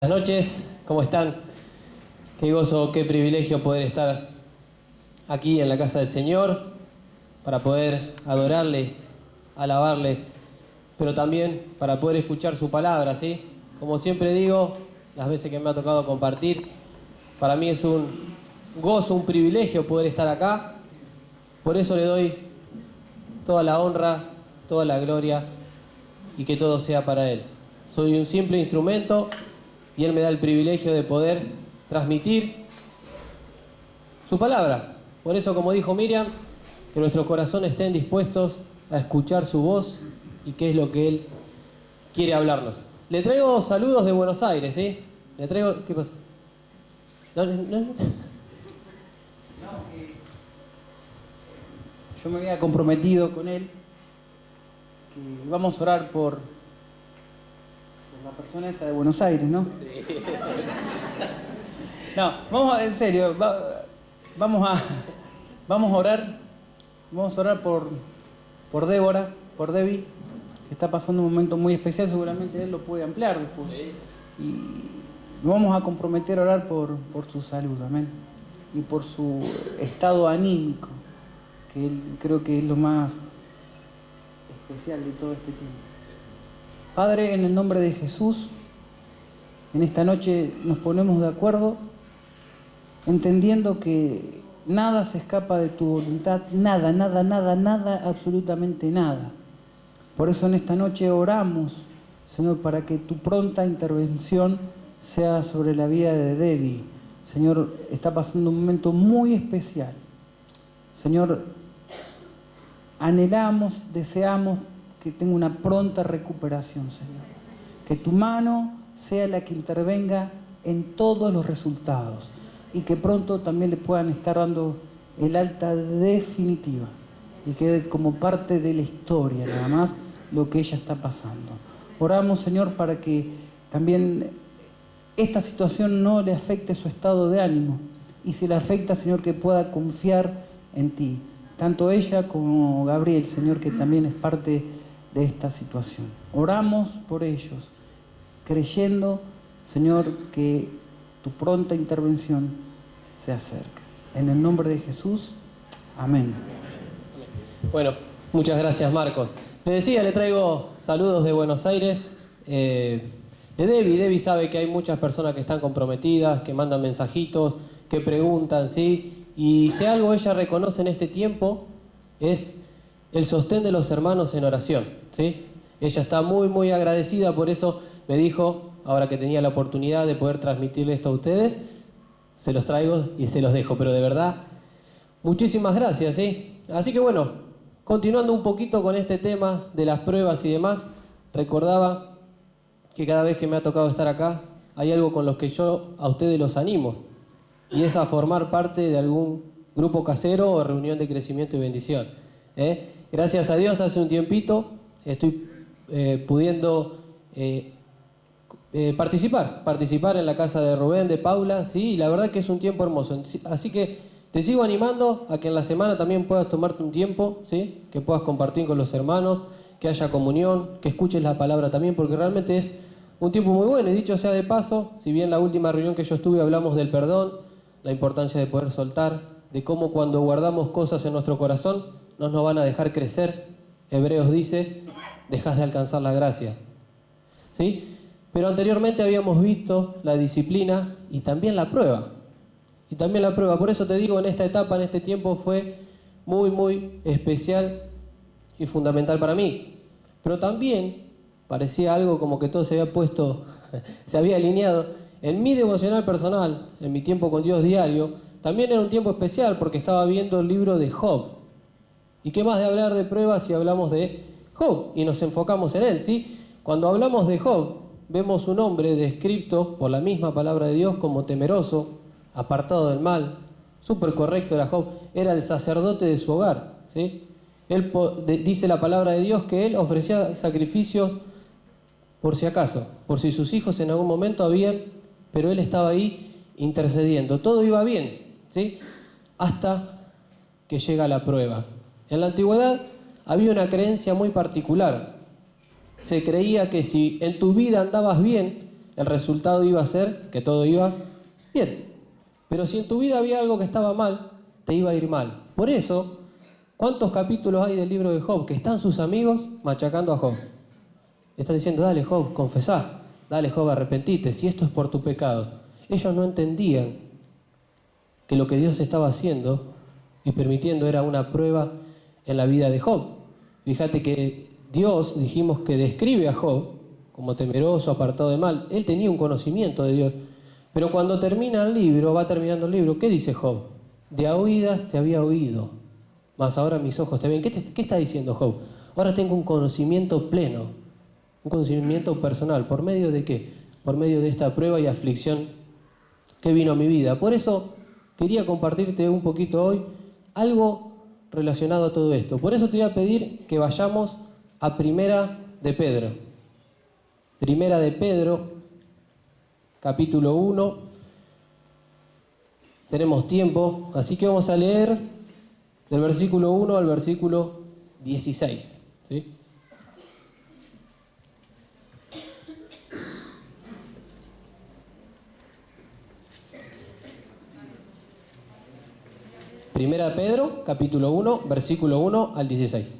Buenas noches, ¿cómo están? Qué gozo, qué privilegio poder estar aquí en la casa del Señor para poder adorarle, alabarle, pero también para poder escuchar su palabra, ¿sí? Como siempre digo, las veces que me ha tocado compartir, para mí es un gozo, un privilegio poder estar acá. Por eso le doy toda la honra, toda la gloria y que todo sea para Él. Soy un simple instrumento y Él me da el privilegio de poder transmitir su palabra. Por eso, como dijo Miriam, que nuestros corazones estén dispuestos a escuchar su voz y qué es lo que Él quiere hablarnos. Le traigo saludos de Buenos Aires, ¿sí? Le traigo... ¿Qué pasa? No. Yo me había comprometido con él que íbamos a orar por la persona esta de Buenos Aires, ¿no? Sí. No, en serio, vamos a orar por Débora, por Debbie, que está pasando un momento muy especial, seguramente él lo puede ampliar después. Y vamos a comprometer a orar por su salud, amén, y por su estado anímico, que él creo que es lo más especial de todo este tiempo. Padre, en el nombre de Jesús, en esta noche nos ponemos de acuerdo, entendiendo que nada se escapa de tu voluntad, nada, absolutamente nada. Por eso en esta noche oramos, Señor, para que tu pronta intervención sea sobre la vida de Debbie. Señor, está pasando un momento muy especial. Señor, anhelamos, deseamos que tenga una pronta recuperación, Señor. Que tu mano sea la que intervenga en todos los resultados y que pronto también le puedan estar dando el alta definitiva y quede como parte de la historia, nada más lo que ella está pasando. Oramos, Señor, para que también esta situación no le afecte su estado de ánimo y si le afecta, Señor, que pueda confiar en ti. Tanto ella como Gabriel, Señor, que también es parte de esta situación. Oramos por ellos, creyendo, Señor, que tu pronta intervención se acerca. En el nombre de Jesús, amén. Bueno, muchas gracias, Marcos. Le decía, le traigo saludos de Buenos Aires, de Debbie. Debbie sabe que hay muchas personas que están comprometidas, que mandan mensajitos, que preguntan, ¿sí? Y si algo ella reconoce en este tiempo es el sostén de los hermanos en oración, ¿sí? Ella está muy agradecida, por eso me dijo, ahora que tenía la oportunidad de poder transmitirle esto a ustedes, se los traigo y se los dejo, pero de verdad, muchísimas gracias, ¿sí? Así que bueno, continuando un poquito con este tema de las pruebas y demás, recordaba que cada vez que me ha tocado estar acá, hay algo con los que yo a ustedes los animo, y es a formar parte de algún grupo casero o reunión de crecimiento y bendición. Gracias a Dios, hace un tiempito estoy pudiendo participar en la casa de Rubén, de Paula, ¿sí? Y la verdad que es un tiempo hermoso. Así que te sigo animando a que en la semana también puedas tomarte un tiempo, ¿sí? Que puedas compartir con los hermanos, que haya comunión, que escuches la palabra también, porque realmente es un tiempo muy bueno. Y dicho sea de paso, si bien la última reunión que yo estuve hablamos del perdón, la importancia de poder soltar, de cómo cuando guardamos cosas en nuestro corazón no nos van a dejar crecer. Hebreos dice, dejas de alcanzar la gracia, ¿sí? Pero anteriormente habíamos visto la disciplina y también la prueba. Por eso te digo, en esta etapa, en este tiempo fue muy especial y fundamental para mí. Pero también parecía algo como que todo se había puesto, se había alineado. En mi devocional personal, en mi tiempo con Dios diario, también era un tiempo especial porque estaba viendo el libro de Job. ¿Y qué más de hablar de pruebas si hablamos de Job y nos enfocamos en él, ¿sí? Cuando hablamos de Job, vemos un hombre descrito por la misma palabra de Dios como temeroso, apartado del mal, súper correcto era Job, era el sacerdote de su hogar, ¿sí? Él dice la palabra de Dios que él ofrecía sacrificios por si acaso, por si sus hijos en algún momento habían, pero él estaba ahí intercediendo. Todo iba bien, ¿sí? Hasta que llega la prueba. En la antigüedad había una creencia muy particular. Se creía que si en tu vida andabas bien, el resultado iba a ser que todo iba bien. Pero si en tu vida había algo que estaba mal, te iba a ir mal. Por eso, ¿cuántos capítulos hay del libro de Job que están sus amigos machacando a Job? Están diciendo, dale Job, confesá, dale Job, arrepentite, si esto es por tu pecado. Ellos no entendían que lo que Dios estaba haciendo y permitiendo era una prueba en la vida de Job. Fíjate que Dios, dijimos que describe a Job como temeroso, apartado de mal. Él tenía un conocimiento de Dios. Pero cuando termina el libro, va terminando el libro, ¿qué dice Job? De a oídas te había oído, mas ahora mis ojos te ven. ¿Qué está diciendo Job? Ahora tengo un conocimiento pleno, un conocimiento personal. ¿Por medio de qué? Por medio de esta prueba y aflicción que vino a mi vida. Por eso quería compartirte un poquito hoy algo relacionado a todo esto. Por eso te voy a pedir que vayamos a Primera de Pedro. Primera de Pedro, capítulo 1. Tenemos tiempo, así que vamos a leer del versículo 1 al versículo 16. ¿Sí? Primera de Pedro, capítulo 1, versículo 1 al 16.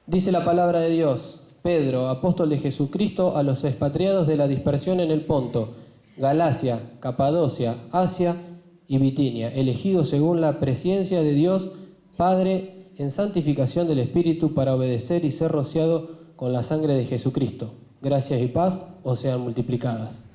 Dice la palabra de Dios: Pedro, apóstol de Jesucristo, a los expatriados de la dispersión en el Ponto, Galacia, Capadocia, Asia y Bitinia, elegidos según la presciencia de Dios Padre en santificación del Espíritu para obedecer y ser rociado con la sangre de Jesucristo. Gracias y paz os sean multiplicadas.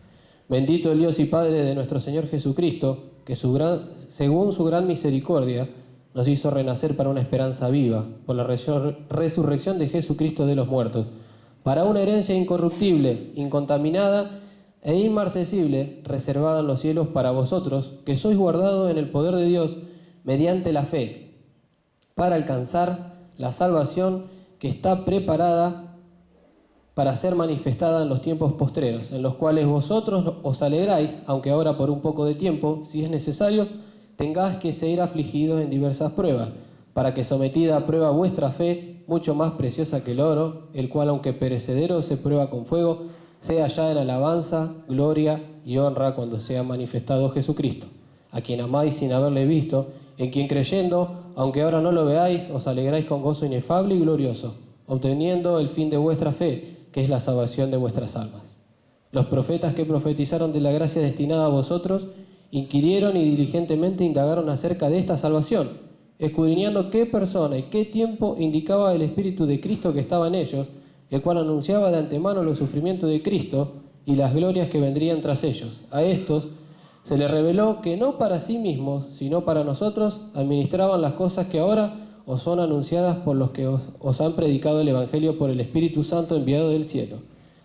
Bendito el Dios y Padre de nuestro Señor Jesucristo, que según su gran misericordia nos hizo renacer para una esperanza viva, por la resurrección de Jesucristo de los muertos, para una herencia incorruptible, incontaminada e inmarcesible, reservada en los cielos para vosotros, que sois guardados en el poder de Dios mediante la fe, para alcanzar la salvación que está preparada para ser manifestada en los tiempos postreros, en los cuales vosotros os alegráis, aunque ahora por un poco de tiempo, si es necesario, tengáis que ser afligidos en diversas pruebas, para que sometida a prueba vuestra fe, mucho más preciosa que el oro, el cual aunque perecedero se prueba con fuego, sea hallada en alabanza, gloria y honra cuando sea manifestado Jesucristo, a quien amáis sin haberle visto, en quien creyendo, aunque ahora no lo veáis, os alegráis con gozo inefable y glorioso, obteniendo el fin de vuestra fe, que es la salvación de vuestras almas. Los profetas que profetizaron de la gracia destinada a vosotros, inquirieron y diligentemente indagaron acerca de esta salvación, escudriñando qué persona y qué tiempo indicaba el Espíritu de Cristo que estaba en ellos, el cual anunciaba de antemano los sufrimientos de Cristo y las glorias que vendrían tras ellos. A estos se les reveló que no para sí mismos, sino para nosotros, administraban las cosas que ahora os son anunciadas por los que os han predicado el Evangelio por el Espíritu Santo enviado del cielo,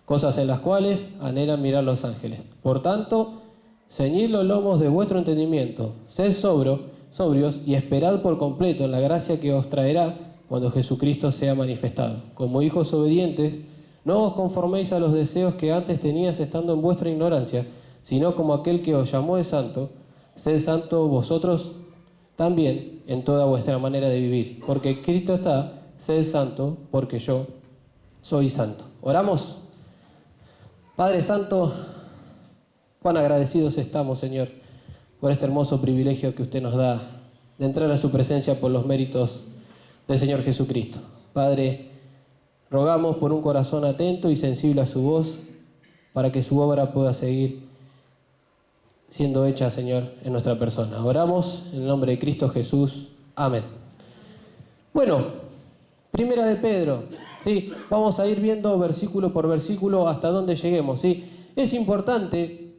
cosas en las cuales anhelan mirar los ángeles. Por tanto, ceñid los lomos de vuestro entendimiento, sed sobrios y esperad por completo en la gracia que os traerá cuando Jesucristo sea manifestado. Como hijos obedientes, no os conforméis a los deseos que antes tenías estando en vuestra ignorancia, sino como aquel que os llamó es santo, sed santo vosotros también en toda vuestra manera de vivir, porque Cristo está, sed santo, porque yo soy santo. Oramos. Padre Santo, cuán agradecidos estamos, Señor, por este hermoso privilegio que usted nos da de entrar a su presencia por los méritos del Señor Jesucristo. Padre, rogamos por un corazón atento y sensible a su voz, para que su obra pueda seguir siendo hecha, Señor, en nuestra persona. Oramos en el nombre de Cristo Jesús. Amén. Bueno, Primera de Pedro, ¿sí? Vamos a ir viendo versículo por versículo hasta donde lleguemos, ¿sí? Es importante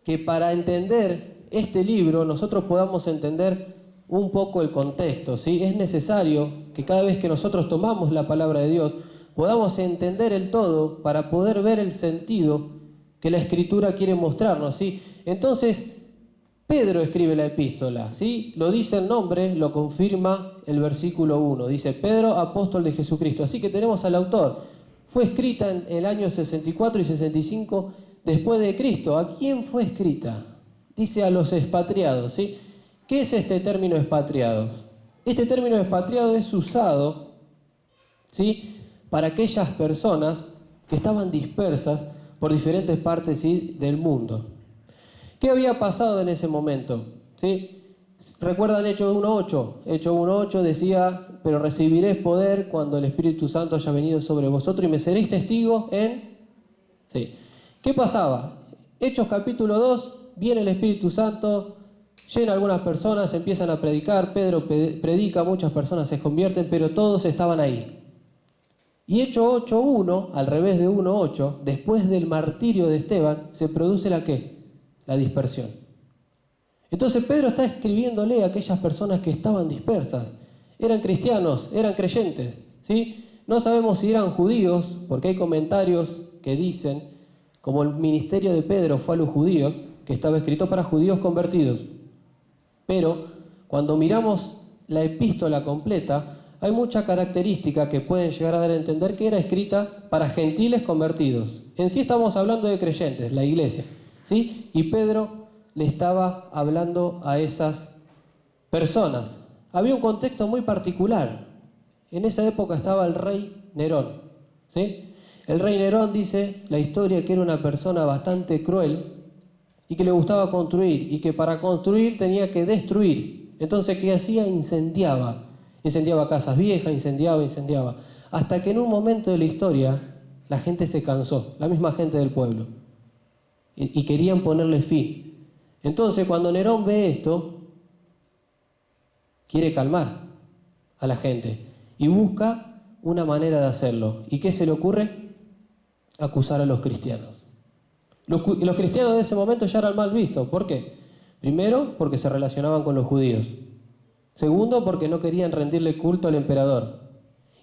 que para entender este libro nosotros podamos entender un poco el contexto, ¿sí? Es necesario que cada vez que nosotros tomamos la palabra de Dios podamos entender el todo para poder ver el sentido que la Escritura quiere mostrarnos, ¿sí? Entonces, Pedro escribe la epístola, ¿sí? Lo dice el nombre, lo confirma el versículo 1. Dice, Pedro, apóstol de Jesucristo. Así que tenemos al autor. Fue escrita en el año 64 y 65 después de Cristo. ¿A quién fue escrita? Dice a los expatriados, ¿sí? ¿Qué es este término expatriados? Este término expatriado es usado, ¿sí?, para aquellas personas que estaban dispersas por diferentes partes, ¿sí?, del mundo. ¿Qué había pasado en ese momento? ¿Sí? ¿Recuerdan Hechos 1.8? Hechos 1.8 decía, pero recibiréis poder cuando el Espíritu Santo haya venido sobre vosotros y me seréis testigos en... Sí. ¿Qué pasaba? Hechos capítulo 2, viene el Espíritu Santo, llena a algunas personas, empiezan a predicar, Pedro predica, muchas personas se convierten, pero todos estaban ahí. Y Hechos 8.1, al revés de 1.8, después del martirio de Esteban, se produce ¿la qué? La dispersión. Entonces Pedro está escribiéndole a aquellas personas que estaban dispersas. Eran cristianos, eran creyentes, ¿sí? No sabemos si eran judíos, porque hay comentarios que dicen, como el ministerio de Pedro fue a los judíos, que estaba escrito para judíos convertidos. Pero cuando miramos la epístola completa, hay mucha característica que pueden llegar a dar a entender que era escrita para gentiles convertidos. En sí estamos hablando de creyentes, la iglesia, ¿sí? Y Pedro le estaba hablando a esas personas. Había un contexto muy particular. En esa época estaba el rey Nerón, ¿sí? El rey Nerón, dice la historia, que era una persona bastante cruel y que le gustaba construir, y que para construir tenía que destruir. Entonces, ¿qué hacía? Incendiaba casas viejas, incendiaba, hasta que en un momento de la historia la gente se cansó, la misma gente del pueblo, y querían ponerle fin. Entonces, cuando Nerón ve esto, quiere calmar a la gente y busca una manera de hacerlo. ¿Y qué se le ocurre? Acusar a los cristianos. Los cristianos de ese momento ya eran mal vistos. ¿Por qué? Primero, porque se relacionaban con los judíos. Segundo, porque no querían rendirle culto al emperador.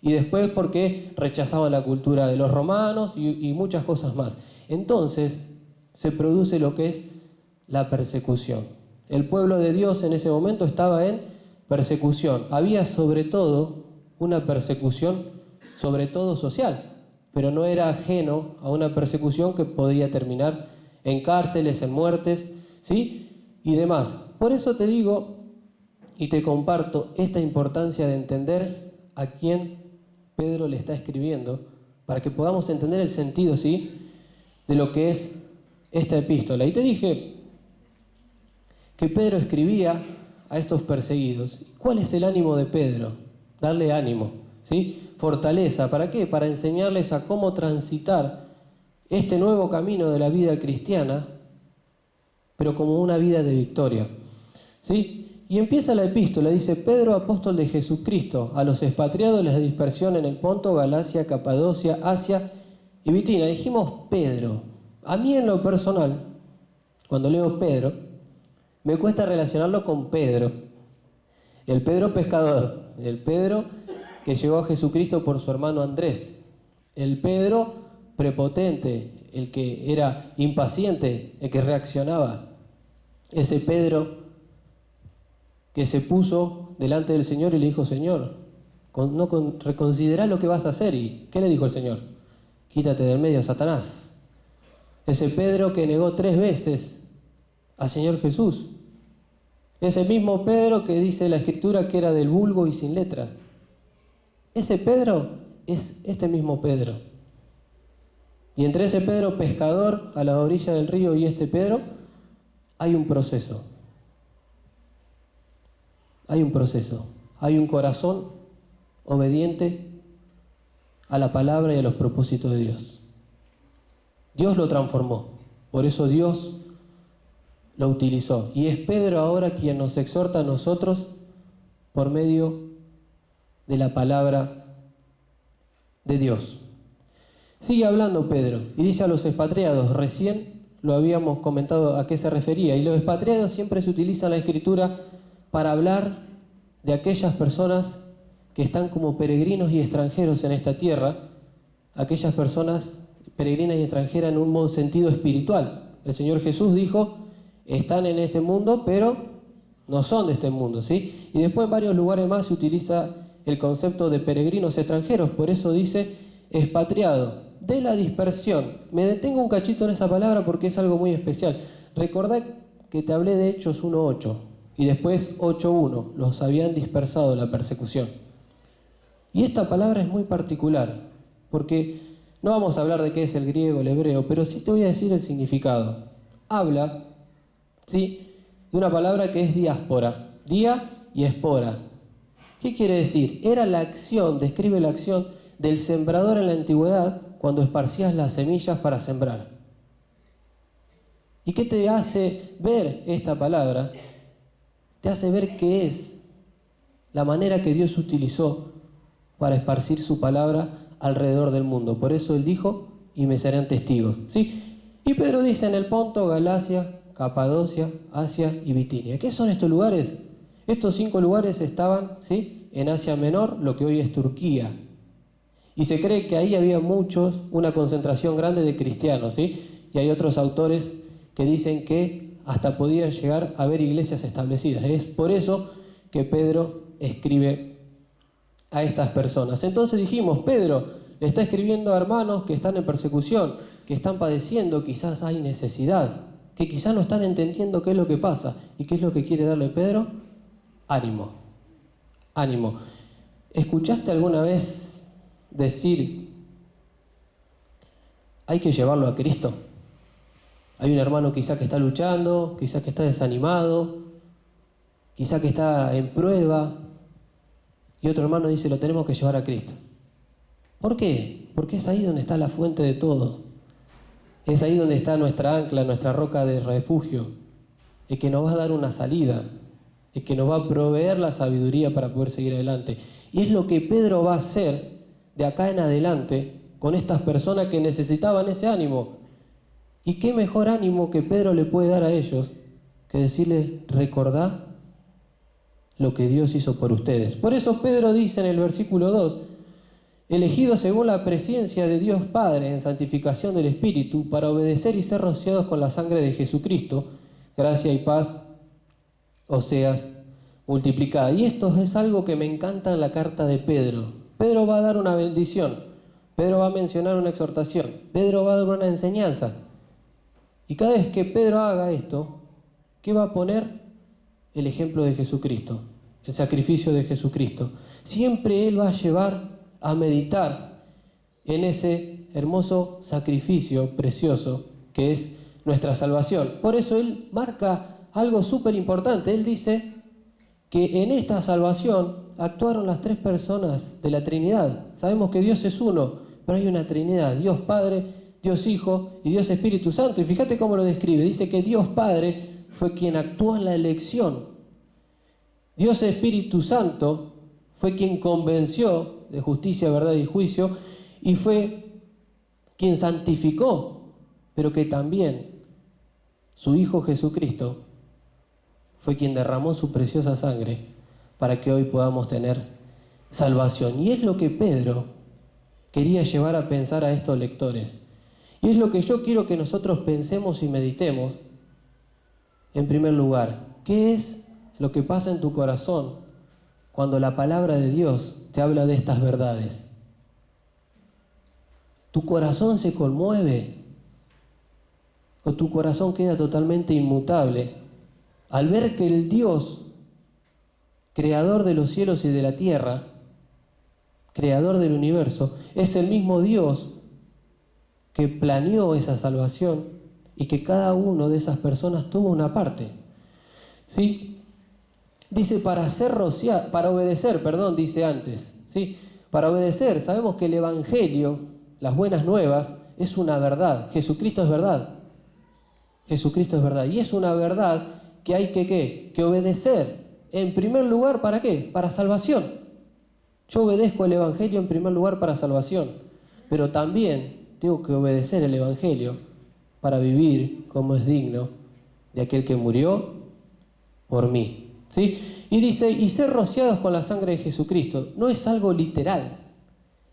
Y después porque rechazaban la cultura de los romanos y muchas cosas más. Entonces se produce lo que es la persecución. El pueblo de Dios en ese momento estaba en persecución. Había sobre todo una persecución, sobre todo social, pero no era ajeno a una persecución que podía terminar en cárceles, en muertes, ¿sí?, y demás. Por eso te digo y te comparto esta importancia de entender a quién Pedro le está escribiendo, para que podamos entender el sentido, ¿sí?, de lo que es esta epístola. Y te dije que Pedro escribía a estos perseguidos. ¿Cuál es el ánimo de Pedro? Darle ánimo, ¿sí?, fortaleza. ¿Para qué? Para enseñarles a cómo transitar este nuevo camino de la vida cristiana, pero como una vida de victoria, ¿sí? Y empieza la epístola, dice: Pedro, apóstol de Jesucristo, a los expatriados, la dispersión en el Ponto, Galacia, Capadocia, Asia y Bitinia. Dijimos Pedro. A mí en lo personal, cuando leo Pedro, me cuesta relacionarlo con Pedro. El Pedro pescador, el Pedro que llegó a Jesucristo por su hermano Andrés, el Pedro prepotente, el que era impaciente, el que reaccionaba, ese Pedro que se puso delante del Señor y le dijo: Señor, reconsidera lo que vas a hacer. ¿Y qué le dijo el Señor? Quítate del medio, Satanás. Ese Pedro que negó 3 veces al Señor Jesús. Ese mismo Pedro que dice la Escritura que era del vulgo y sin letras. Ese Pedro es este mismo Pedro. Y entre ese Pedro pescador a la orilla del río y este Pedro hay un proceso. Hay un proceso. Hay un corazón obediente a la palabra y a los propósitos de Dios. Dios lo transformó. Por eso Dios lo utilizó. Y es Pedro ahora quien nos exhorta a nosotros por medio de la palabra de Dios. Sigue hablando Pedro y dice a los expatriados. Recién lo habíamos comentado a qué se refería. Y los expatriados siempre se utilizan la Escritura para hablar de aquellas personas que están como peregrinos y extranjeros en esta tierra, aquellas personas peregrinas y extranjeras en un sentido espiritual. El Señor Jesús dijo: están en este mundo, pero no son de este mundo, ¿sí? Y después en varios lugares más se utiliza el concepto de peregrinos extranjeros, por eso dice expatriado, de la dispersión. Me detengo un cachito en esa palabra porque es algo muy especial. Recordad que te hablé de Hechos 1.8 y después 8.1, los habían dispersado en la persecución. Y esta palabra es muy particular, porque No vamos a hablar de qué es el griego, el hebreo, pero sí te voy a decir el significado. Habla, ¿sí?, de una palabra que es diáspora, día y espora. ¿Qué quiere decir? Era la acción, describe la acción del sembrador en la antigüedad cuando esparcías las semillas para sembrar. ¿Y qué te hace ver esta palabra? Te hace ver qué es la manera que Dios utilizó para esparcir su palabra alrededor del mundo. Por eso Él dijo, y me serán testigos, ¿sí? Y Pedro dice en el Ponto, Galacia, Capadocia, Asia y Bitinia. ¿Qué son estos lugares? Estos 5 lugares estaban, ¿sí?, en Asia Menor, lo que hoy es Turquía. Y se cree que ahí había una concentración grande de cristianos, ¿sí? Y hay otros autores que dicen que hasta podían llegar a haber iglesias establecidas. Es por eso que Pedro escribe a estas personas. Entonces dijimos, Pedro le está escribiendo a hermanos que están en persecución, que están padeciendo, quizás hay necesidad, que quizás no están entendiendo qué es lo que pasa. ¿Y qué es lo que quiere darle Pedro? Ánimo, ánimo. ¿Escuchaste alguna vez decir, hay que llevarlo a Cristo? Hay un hermano quizá que está luchando, quizá que está desanimado, quizá que está en prueba, y otro hermano dice, lo tenemos que llevar a Cristo. ¿Por qué? Porque es ahí donde está la fuente de todo. Es ahí donde está nuestra ancla, nuestra roca de refugio, el que nos va a dar una salida, el que nos va a proveer la sabiduría para poder seguir adelante. Y es lo que Pedro va a hacer de acá en adelante con estas personas que necesitaban ese ánimo. ¿Y qué mejor ánimo que Pedro le puede dar a ellos que decirles, recordá lo que Dios hizo por ustedes? Por eso Pedro dice en el versículo 2, elegidos según la presencia de Dios Padre en santificación del Espíritu, para obedecer y ser rociados con la sangre de Jesucristo, gracia y paz os seas multiplicada. Y esto es algo que me encanta en la carta de Pedro. Pedro va a dar una bendición, Pedro va a mencionar una exhortación, Pedro va a dar una enseñanza. Y cada vez que Pedro haga esto, ¿qué va a poner? El ejemplo de Jesucristo, el sacrificio de Jesucristo. Siempre Él va a llevar a meditar en ese hermoso sacrificio precioso que es nuestra salvación. Por eso Él marca algo súper importante. Él dice que en esta salvación actuaron las 3 personas de la Trinidad. Sabemos que Dios es uno, pero hay una Trinidad, Dios Padre, Dios Hijo y Dios Espíritu Santo. Y fíjate cómo lo describe. Dice que Dios Padre fue quien actuó en la elección. Dios Espíritu Santo fue quien convenció de justicia, verdad y juicio, y fue quien santificó, pero que también su Hijo Jesucristo fue quien derramó su preciosa sangre para que hoy podamos tener salvación. Y es lo que Pedro quería llevar a pensar a estos lectores. Y es lo que yo quiero que nosotros pensemos y meditemos. En primer lugar, ¿qué es lo que pasa en tu corazón cuando la palabra de Dios te habla de estas verdades? ¿Tu corazón se conmueve o tu corazón queda totalmente inmutable al ver que el Dios, creador de los cielos y de la tierra, creador del universo, es el mismo Dios que planeó esa salvación y que cada uno de esas personas tuvo una parte? ¿Sí? Dice para obedecer, dice antes, ¿sí? Para obedecer, sabemos que el Evangelio, las buenas nuevas, es una verdad. Jesucristo es verdad. Jesucristo es verdad. Y es una verdad que hay que obedecer. En primer lugar, ¿para qué? Para salvación. Yo obedezco el Evangelio en primer lugar para salvación. Pero también tengo que obedecer el Evangelio para vivir como es digno de aquel que murió por mí. ¿Sí? Y dice, y ser rociados con la sangre de Jesucristo. No es algo literal.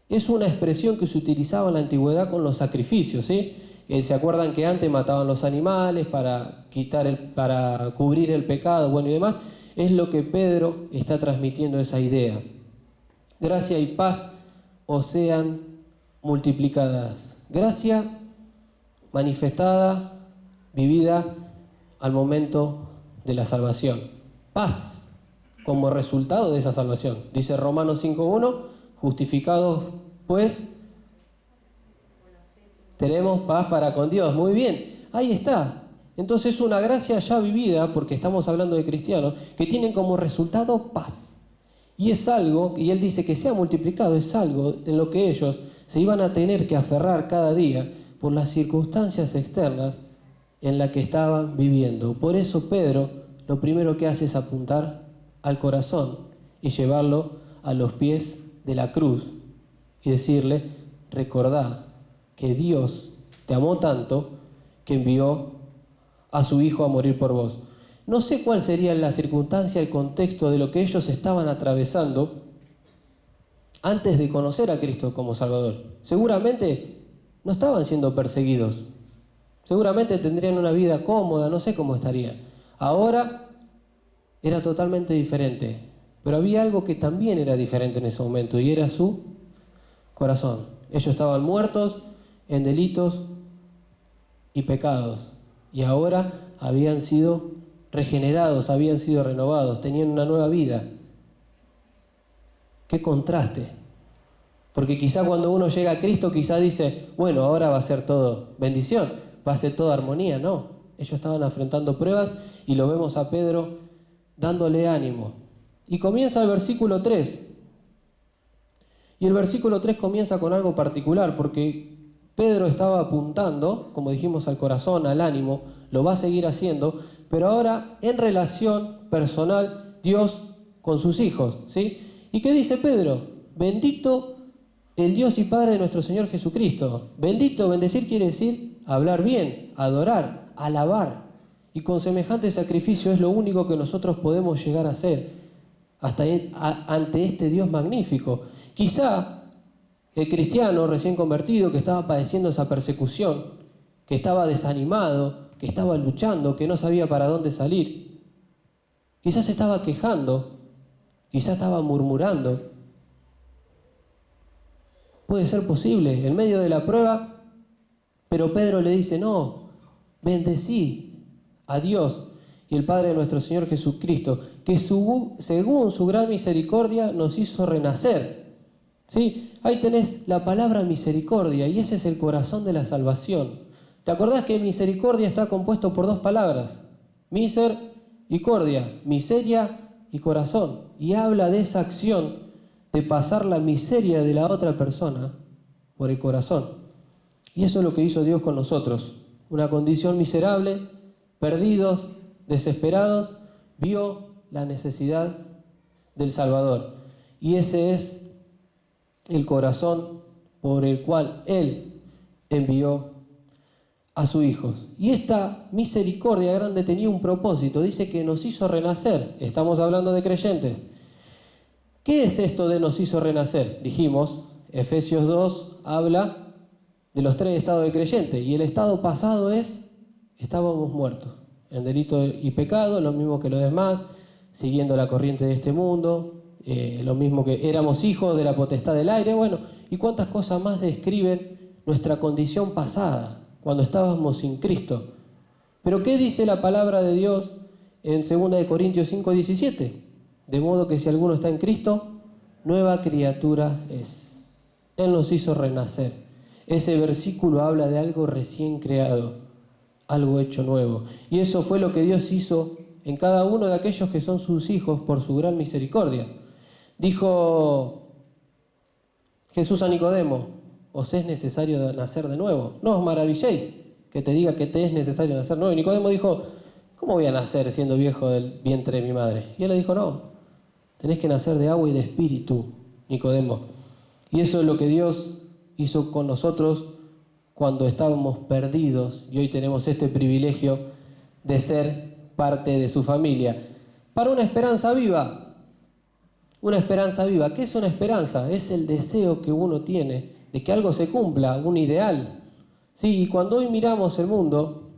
Es una expresión que se utilizaba en la antigüedad con los sacrificios, ¿sí? ¿Se acuerdan que antes mataban los animales para cubrir el pecado, bueno, y demás? Es lo que Pedro está transmitiendo esa idea. Gracia y paz os sean multiplicadas. Gracia manifestada, vivida al momento de la salvación. Paz como resultado de esa salvación. Dice Romanos 5:1, justificados pues tenemos paz para con Dios. Muy bien, ahí está. Entonces es una gracia ya vivida, porque estamos hablando de cristianos, que tienen como resultado paz. Y es algo, y él dice que se ha multiplicado, es algo en lo que ellos se iban a tener que aferrar cada día por las circunstancias externas en las que estaban viviendo. Por eso Pedro lo primero que hace es apuntar al corazón y llevarlo a los pies de la cruz y decirle: recordá que Dios te amó tanto que envió a su Hijo a morir por vos. No sé cuál sería la circunstancia, el contexto de lo que ellos estaban atravesando antes de conocer a Cristo como Salvador. Seguramente no estaban siendo perseguidos. Seguramente tendrían una vida cómoda, no sé cómo estarían. Ahora era totalmente diferente. Pero había algo que también era diferente en ese momento, y era su corazón. Ellos estaban muertos en delitos y pecados, y ahora habían sido regenerados, habían sido renovados, tenían una nueva vida. ¡Qué contraste! Porque quizá cuando uno llega a Cristo, quizá dice: bueno, ahora va a ser todo bendición, va a ser toda armonía. No, ellos estaban enfrentando pruebas, y lo vemos a Pedro dándole ánimo. Y comienza el versículo 3. Y el versículo 3 comienza con algo particular, porque Pedro estaba apuntando, como dijimos, al corazón, al ánimo, lo va a seguir haciendo, pero ahora en relación personal, Dios con sus hijos, ¿sí? ¿Y qué dice Pedro? Bendito el Dios y Padre de nuestro Señor Jesucristo. Bendito, bendecir quiere decir hablar bien, adorar, alabar. Y con semejante sacrificio es lo único que nosotros podemos llegar a hacer ante este Dios magnífico. Quizá el cristiano recién convertido que estaba padeciendo esa persecución, que estaba desanimado, que estaba luchando, que no sabía para dónde salir, quizás se estaba quejando, quizás estaba murmurando. Puede ser posible, en medio de la prueba, pero Pedro le dice: no, bendecí a Dios y el Padre de nuestro Señor Jesucristo, que según su gran misericordia nos hizo renacer. ¿Sí? Ahí tenés la palabra misericordia, y ese es el corazón de la salvación. ¿Te acordás que misericordia está compuesto por dos palabras? Miser y cordia, miseria y corazón. Y habla de esa acción de pasar la miseria de la otra persona por el corazón. Y eso es lo que hizo Dios con nosotros. Una condición miserable, perdidos, desesperados, vio la necesidad del Salvador. Y ese es el corazón por el cual Él envió a sus hijos. Y esta misericordia grande tenía un propósito. Dice que nos hizo renacer. Estamos hablando de creyentes. ¿Qué es esto de nos hizo renacer? Dijimos, Efesios 2 habla de los tres estados del creyente. Y el estado pasado es: estábamos muertos en delito y pecado, lo mismo que los demás, siguiendo la corriente de este mundo, lo mismo que éramos hijos de la potestad del aire. Bueno, y cuántas cosas más describen nuestra condición pasada, cuando estábamos sin Cristo. Pero ¿qué dice la palabra de Dios en 2 Corintios 5:17? De modo que si alguno está en Cristo, nueva criatura es. Él nos hizo renacer. Ese versículo habla de algo recién creado, algo hecho nuevo. Y eso fue lo que Dios hizo en cada uno de aquellos que son sus hijos por su gran misericordia. Dijo Jesús a Nicodemo: ¿os es necesario nacer de nuevo? No os maravilléis que te diga que te es necesario nacer de nuevo. Y Nicodemo dijo: ¿cómo voy a nacer siendo viejo del vientre de mi madre? Y él le dijo: no, tenés que nacer de agua y de espíritu, Nicodemo. Y eso es lo que Dios hizo con nosotros cuando estábamos perdidos, y hoy tenemos este privilegio de ser parte de su familia. Para una esperanza viva. Una esperanza viva. ¿Qué es una esperanza? Es el deseo que uno tiene de que algo se cumpla, un ideal. Sí, y cuando hoy miramos el mundo,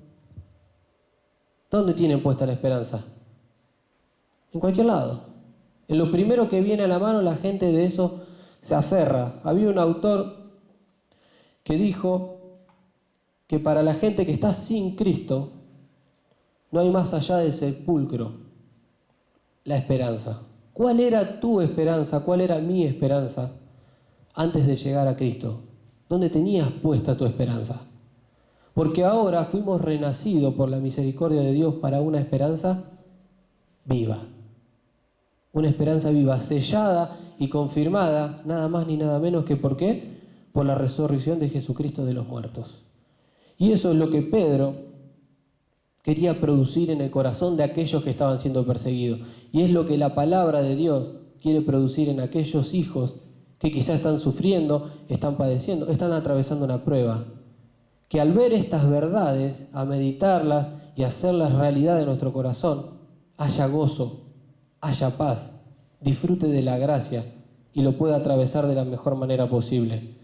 ¿dónde tienen puesta la esperanza? En cualquier lado. En lo primero que viene a la mano, la gente de eso se aferra. Había un autor que dijo que para la gente que está sin Cristo, no hay más allá del sepulcro la esperanza. ¿Cuál era tu esperanza? ¿Cuál era mi esperanza antes de llegar a Cristo? ¿Dónde tenías puesta tu esperanza? porque ahora fuimos renacidos por la misericordia de Dios para una esperanza viva. Una esperanza viva, sellada y confirmada, nada más ni nada menos que ¿por qué? Por la resurrección de Jesucristo de los muertos. Y eso es lo que Pedro quería producir en el corazón de aquellos que estaban siendo perseguidos. Y es lo que la palabra de Dios quiere producir en aquellos hijos que quizás están sufriendo, están padeciendo, están atravesando una prueba. Que al ver estas verdades, a meditarlas y hacerlas realidad de nuestro corazón, haya gozo, haya paz, disfrute de la gracia y lo pueda atravesar de la mejor manera posible.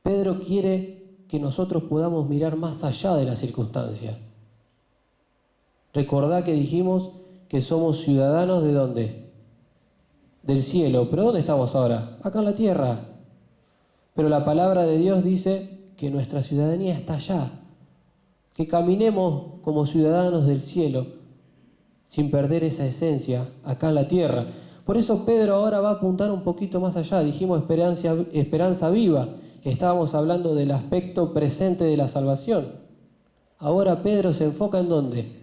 Pedro quiere que nosotros podamos mirar más allá de las circunstancias. Recordá que dijimos que somos ciudadanos ¿de dónde? Del cielo. ¿Pero dónde estamos ahora? Acá en la tierra. Pero la palabra de Dios dice que nuestra ciudadanía está allá. Que caminemos como ciudadanos del cielo, sin perder esa esencia acá en la tierra. Por eso Pedro ahora va a apuntar un poquito más allá. Dijimos esperanza viva. Estábamos hablando del aspecto presente de la salvación. Ahora Pedro se enfoca ¿en dónde?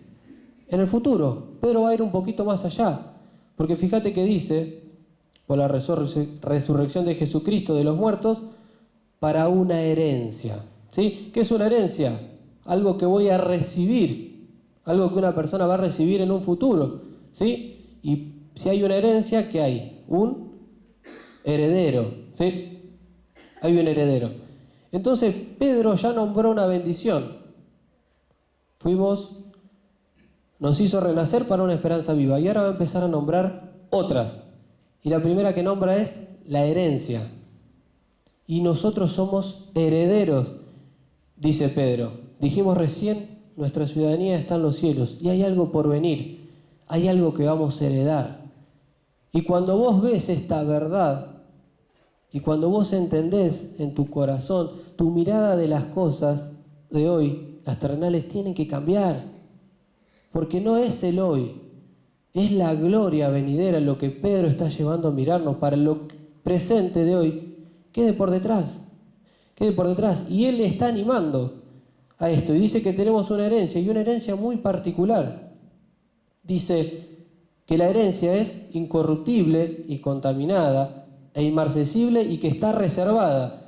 En el futuro. Pedro va a ir un poquito más allá. Porque fíjate que dice, por la resurrección de Jesucristo de los muertos, para una herencia. ¿Sí? ¿Qué es una herencia? Algo que voy a recibir. Algo que una persona va a recibir en un futuro. ¿Sí? Y si hay una herencia, ¿qué hay? Un heredero. ¿Sí? Hay un heredero. Entonces Pedro ya nombró una bendición. Nos hizo renacer para una esperanza viva. Y ahora va a empezar a nombrar otras. Y la primera que nombra es la herencia. Y nosotros somos herederos, dice Pedro. Dijimos recién, nuestra ciudadanía está en los cielos. Y hay algo por venir. Hay algo que vamos a heredar. Y cuando vos ves esta verdad, y cuando vos entendés en tu corazón, tu mirada de las cosas de hoy, las terrenales tienen que cambiar. Porque no es el hoy, es la gloria venidera lo que Pedro está llevando a mirarnos para lo presente de hoy. Quede por detrás. Y él le está animando a esto. Y dice que tenemos una herencia, y una herencia muy particular. Dice que la herencia es incorruptible y contaminada, e inmarcesible y que está reservada.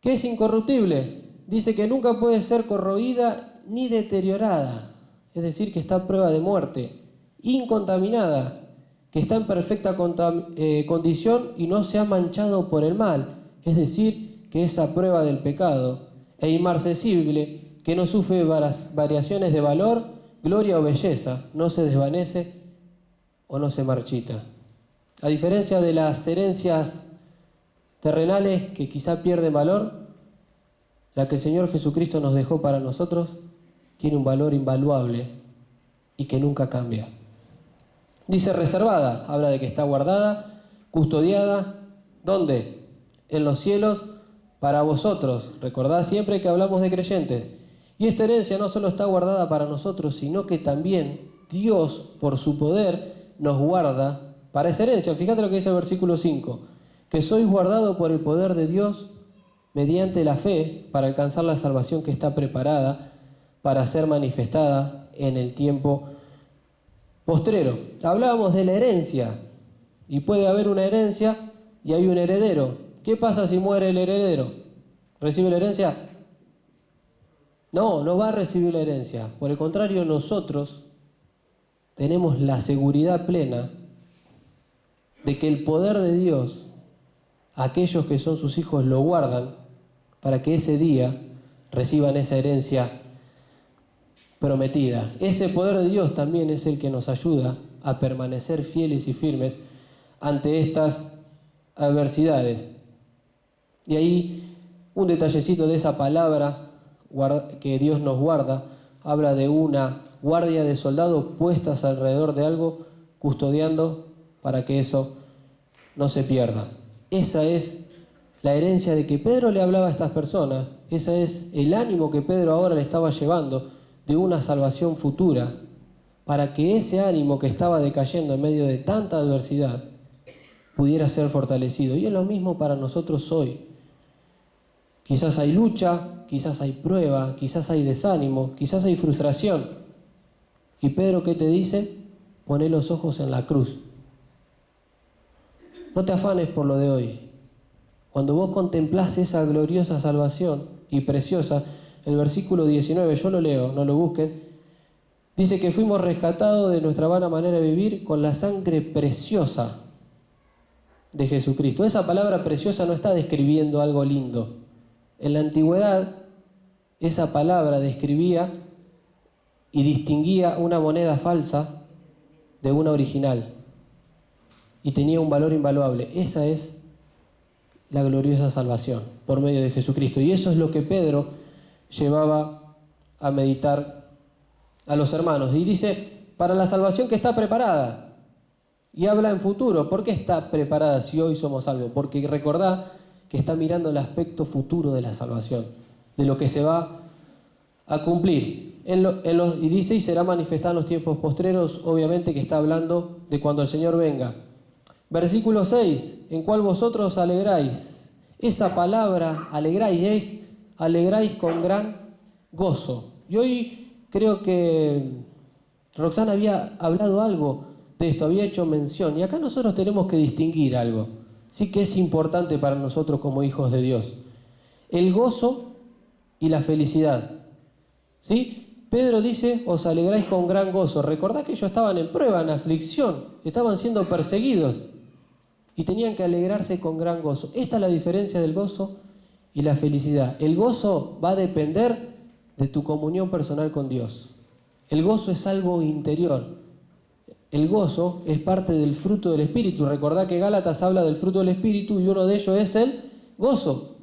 ¿Qué es incorruptible? Dice que nunca puede ser corroída ni deteriorada, es decir, que está a prueba de muerte. Incontaminada, que está en perfecta condición y no se ha manchado por el mal, es decir, que es a prueba del pecado. E inmarcesible, que no sufre variaciones de valor, gloria o belleza, no se desvanece o no se marchita. A diferencia de las herencias terrenales que quizá pierden valor, la que el Señor Jesucristo nos dejó para nosotros tiene un valor invaluable y que nunca cambia. Dice reservada, habla de que está guardada, custodiada, ¿dónde? En los cielos para vosotros. Recordad siempre que hablamos de creyentes. Y esta herencia no solo está guardada para nosotros, sino que también Dios, por su poder, nos guarda para esa herencia. Fíjate lo que dice el versículo 5, que sois guardado por el poder de Dios mediante la fe para alcanzar la salvación que está preparada para ser manifestada en el tiempo postrero. Hablábamos de la herencia, y puede haber una herencia y hay un heredero. ¿Qué pasa si muere el heredero? ¿Recibe la herencia? No va a recibir la herencia. Por el contrario, nosotros tenemos la seguridad plena de que el poder de Dios, aquellos que son sus hijos lo guardan para que ese día reciban esa herencia prometida. Ese poder de Dios también es el que nos ayuda a permanecer fieles y firmes ante estas adversidades. Y ahí un detallecito de esa palabra que Dios nos guarda, habla de una guardia de soldados puestas alrededor de algo, custodiando para que eso no se pierda. Esa es la herencia de que Pedro le hablaba a estas personas. Ese es el ánimo que Pedro ahora le estaba llevando de una salvación futura, para que ese ánimo que estaba decayendo en medio de tanta adversidad pudiera ser fortalecido. Y es lo mismo para nosotros hoy. Quizás hay lucha, quizás hay prueba, quizás hay desánimo, quizás hay frustración. Y Pedro, ¿qué te dice? Poné los ojos en la cruz. No te afanes por lo de hoy. Cuando vos contemplás esa gloriosa salvación y preciosa, el versículo 19, yo lo leo, no lo busquen, dice que fuimos rescatados de nuestra vana manera de vivir con la sangre preciosa de Jesucristo. Esa palabra preciosa no está describiendo algo lindo. En la antigüedad, esa palabra describía y distinguía una moneda falsa de una original. Y tenía un valor invaluable. Esa es la gloriosa salvación por medio de Jesucristo. Y eso es lo que Pedro llevaba a meditar a los hermanos. Y dice, para la salvación que está preparada. Y habla en futuro. ¿Por qué está preparada si hoy somos salvos? Porque recordá que está mirando el aspecto futuro de la salvación, de lo que se va a cumplir. Y dice, y será manifestada en los tiempos postreros, obviamente que está hablando de cuando el Señor venga. Versículo 6, en cual vosotros alegráis. Esa palabra, alegráis, alegráis con gran gozo. Y hoy creo que Roxana había hablado algo de esto, había hecho mención. Y acá nosotros tenemos que distinguir algo. Sí que es importante para nosotros como hijos de Dios. El gozo y la felicidad. ¿Sí? Pedro dice, os alegráis con gran gozo. Recordad que ellos estaban en prueba, en aflicción, estaban siendo perseguidos y tenían que alegrarse con gran gozo. Esta es la diferencia del gozo y la felicidad. El gozo va a depender de tu comunión personal con Dios. El gozo es algo interior. El gozo es parte del fruto del Espíritu. Recordad que Gálatas habla del fruto del Espíritu y uno de ellos es el gozo.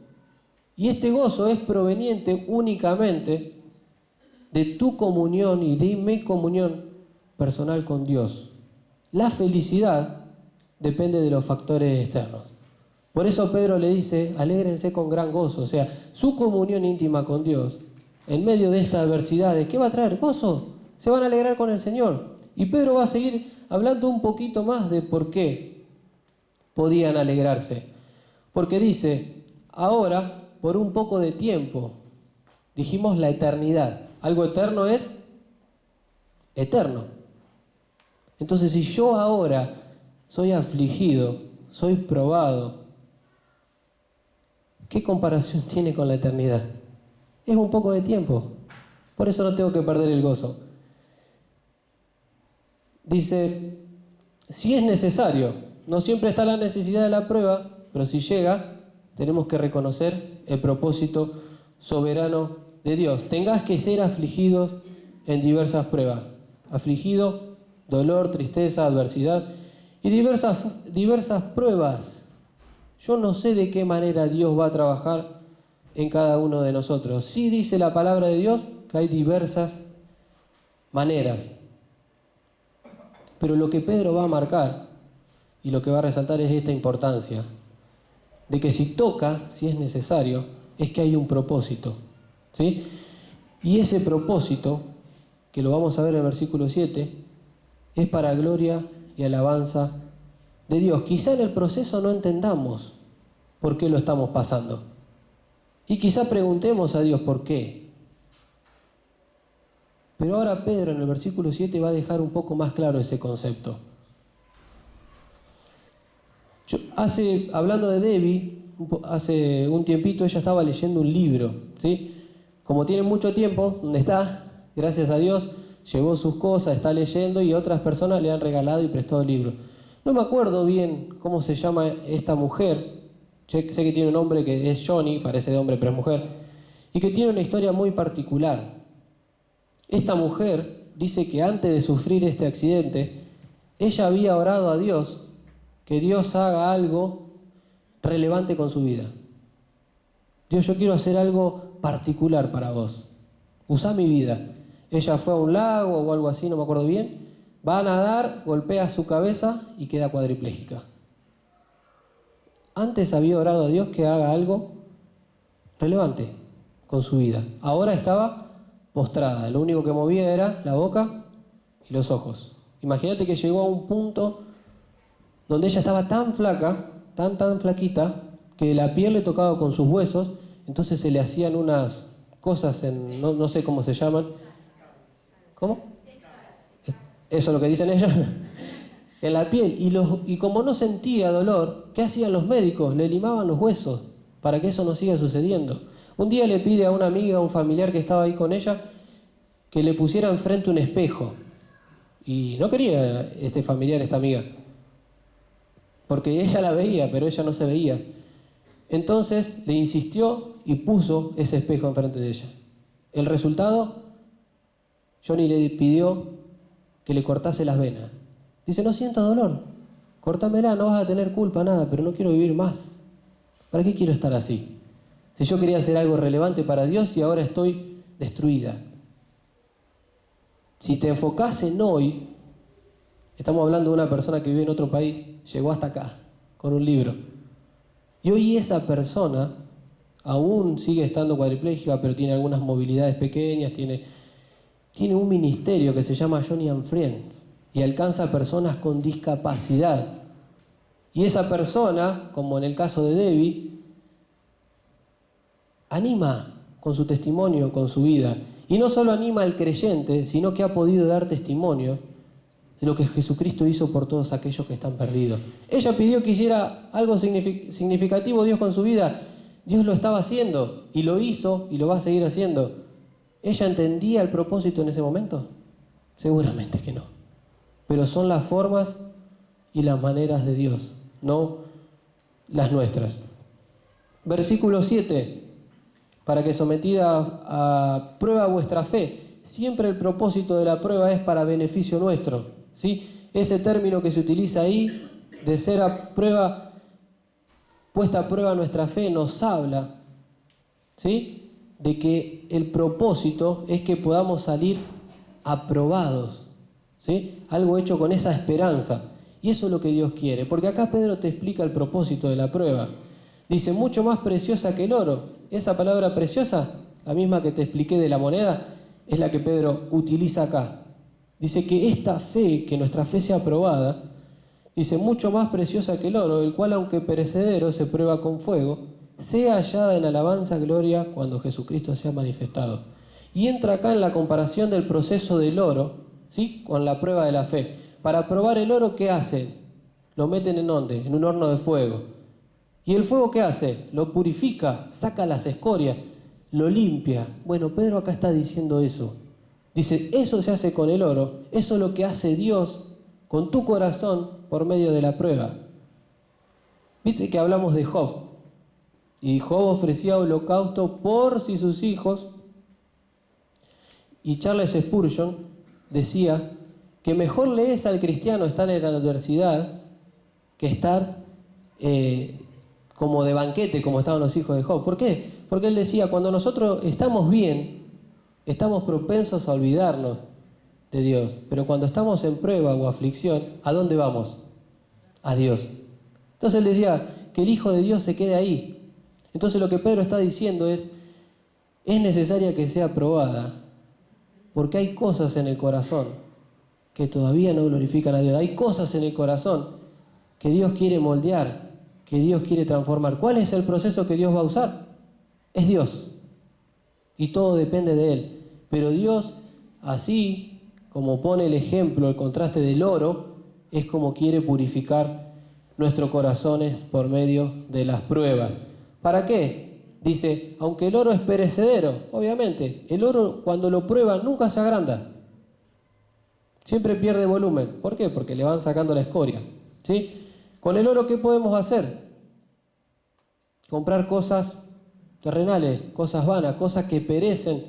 Y este gozo es proveniente únicamente de tu comunión y de mi comunión personal con Dios. La felicidad depende de los factores externos. Por eso Pedro le dice, alégrense con gran gozo. O sea, su comunión íntima con Dios, en medio de estas adversidades, ¿qué va a traer? Gozo. Se van a alegrar con el Señor. Y Pedro va a seguir hablando un poquito más de por qué podían alegrarse. Porque dice, ahora, por un poco de tiempo, dijimos la eternidad. Algo eterno es eterno. Entonces, si yo ahora soy afligido, soy probado, ¿qué comparación tiene con la eternidad? Es un poco de tiempo. Por eso no tengo que perder el gozo. Dice, si es necesario, no siempre está la necesidad de la prueba, pero si llega, tenemos que reconocer el propósito soberano de Dios. Tengas que ser afligidos en diversas pruebas. Afligido, dolor, tristeza, adversidad y diversas pruebas. Yo no sé de qué manera Dios va a trabajar en cada uno de nosotros. Sí dice la palabra de Dios que hay diversas maneras. Pero lo que Pedro va a marcar y lo que va a resaltar es esta importancia de que si toca, si es necesario, es que hay un propósito, ¿sí? Y ese propósito, que lo vamos a ver en el versículo 7, es para gloria y alabanza de Dios. Quizá en el proceso no entendamos por qué lo estamos pasando. Y quizá preguntemos a Dios por qué. Pero ahora Pedro en el versículo 7 va a dejar un poco más claro ese concepto. Hablando de Debbie, hace un tiempito ella estaba leyendo un libro, ¿sí? Como tiene mucho tiempo, donde está, gracias a Dios, llevó sus cosas, está leyendo y otras personas le han regalado y prestado el libro. No me acuerdo bien cómo se llama esta mujer, sé que tiene un nombre que es Johnny, parece de hombre pero es mujer, y que tiene una historia muy particular. Esta mujer dice que antes de sufrir este accidente, ella había orado a Dios que Dios haga algo relevante con su vida. Dios, yo quiero hacer algo particular para vos. Usá mi vida. Ella fue a un lago o algo así, no me acuerdo bien. Va a nadar, golpea su cabeza y queda cuadriplégica. Antes había orado a Dios que haga algo relevante con su vida. Ahora estaba postrada. Lo único que movía era la boca y los ojos. Imagínate que llegó a un punto donde ella estaba tan flaca, tan flaquita, que la piel le tocaba con sus huesos, entonces se le hacían unas cosas no sé cómo se llaman. ¿Cómo? Eso es lo que dicen ellos. En la piel. Y como no sentía dolor, ¿qué hacían los médicos? Le limaban los huesos para que eso no siga sucediendo. Un día le pide a una amiga, a un familiar que estaba ahí con ella, que le pusiera enfrente un espejo. Y no quería este familiar, esta amiga, porque ella la veía, pero ella no se veía. Entonces le insistió y puso ese espejo enfrente de ella. El resultado, Johnny le pidió que le cortase las venas. Dice, no siento dolor, córtamela, no vas a tener culpa, nada, pero no quiero vivir más. ¿Para qué quiero estar así? Si yo quería hacer algo relevante para Dios y ahora estoy destruida. Si te enfocás en hoy, estamos hablando de una persona que vive en otro país, llegó hasta acá con un libro. Y hoy esa persona aún sigue estando cuadriplégica, pero tiene algunas movilidades pequeñas, tiene un ministerio que se llama Johnny and Friends y alcanza a personas con discapacidad. Y esa persona, como en el caso de Debbie, anima con su testimonio, con su vida. Y no solo anima al creyente, sino que ha podido dar testimonio de lo que Jesucristo hizo por todos aquellos que están perdidos. Ella pidió que hiciera algo significativo Dios con su vida. Dios lo estaba haciendo y lo hizo y lo va a seguir haciendo. ¿Ella entendía el propósito en ese momento? Seguramente que no. Pero son las formas y las maneras de Dios, no las nuestras. Versículo 7. Para que sometida a prueba vuestra fe. Siempre el propósito de la prueba es para beneficio nuestro, ¿sí? Ese término que se utiliza ahí, de ser puesta a prueba nuestra fe, nos habla, ¿sí?, de que el propósito es que podamos salir aprobados, ¿sí? Algo hecho con esa esperanza. Y eso es lo que Dios quiere. Porque acá Pedro te explica el propósito de la prueba. Dice, mucho más preciosa que el oro. Esa palabra preciosa, la misma que te expliqué de la moneda, es la que Pedro utiliza acá. Dice que esta fe, que nuestra fe sea aprobada, dice, mucho más preciosa que el oro, el cual aunque perecedero se prueba con fuego, sea hallada en alabanza, gloria, cuando Jesucristo sea manifestado. Y entra acá en la comparación del proceso del oro, ¿sí?, con la prueba de la fe. Para probar el oro, ¿qué hacen? Lo meten ¿en dónde? En un horno de fuego. ¿Y el fuego qué hace? Lo purifica, saca las escorias, lo limpia. Bueno, Pedro acá está diciendo eso. Dice, eso se hace con el oro, eso es lo que hace Dios con tu corazón por medio de la prueba. Viste que hablamos de Job. Y Job ofrecía holocausto por si sus hijos. Y Charles Spurgeon decía que mejor le es al cristiano estar en la adversidad que estar como de banquete, como estaban los hijos de Job. ¿Por qué? Porque él decía, cuando nosotros estamos bien, estamos propensos a olvidarnos de Dios. Pero cuando estamos en prueba o aflicción, ¿a dónde vamos? A Dios. Entonces él decía que el Hijo de Dios se quede ahí. Entonces lo que Pedro está diciendo es necesaria que sea probada, porque hay cosas en el corazón que todavía no glorifican a Dios. Hay cosas en el corazón que Dios quiere moldear, que Dios quiere transformar. ¿Cuál es el proceso que Dios va a usar? Es Dios. Y todo depende de Él. Pero Dios, así como pone el ejemplo, el contraste del oro, es como quiere purificar nuestros corazones por medio de las pruebas. ¿Para qué? Dice, aunque el oro es perecedero, obviamente, el oro cuando lo prueba nunca se agranda. Siempre pierde volumen. ¿Por qué? Porque le van sacando la escoria, ¿sí? Con el oro, ¿qué podemos hacer? Comprar cosas terrenales, cosas vanas, cosas que perecen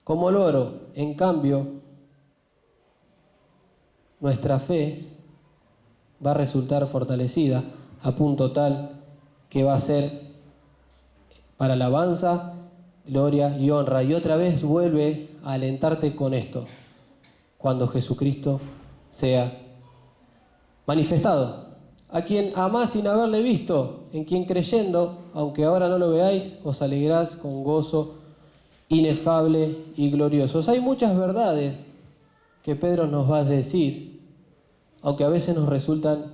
como el oro. En cambio, nuestra fe va a resultar fortalecida a punto tal que va a ser para alabanza, gloria y honra. Y otra vez vuelve a alentarte con esto, cuando Jesucristo sea manifestado. A quien amás sin haberle visto, en quien creyendo, aunque ahora no lo veáis, os alegrás con gozo inefable y glorioso. Hay muchas verdades que Pedro nos va a decir, aunque a veces nos resultan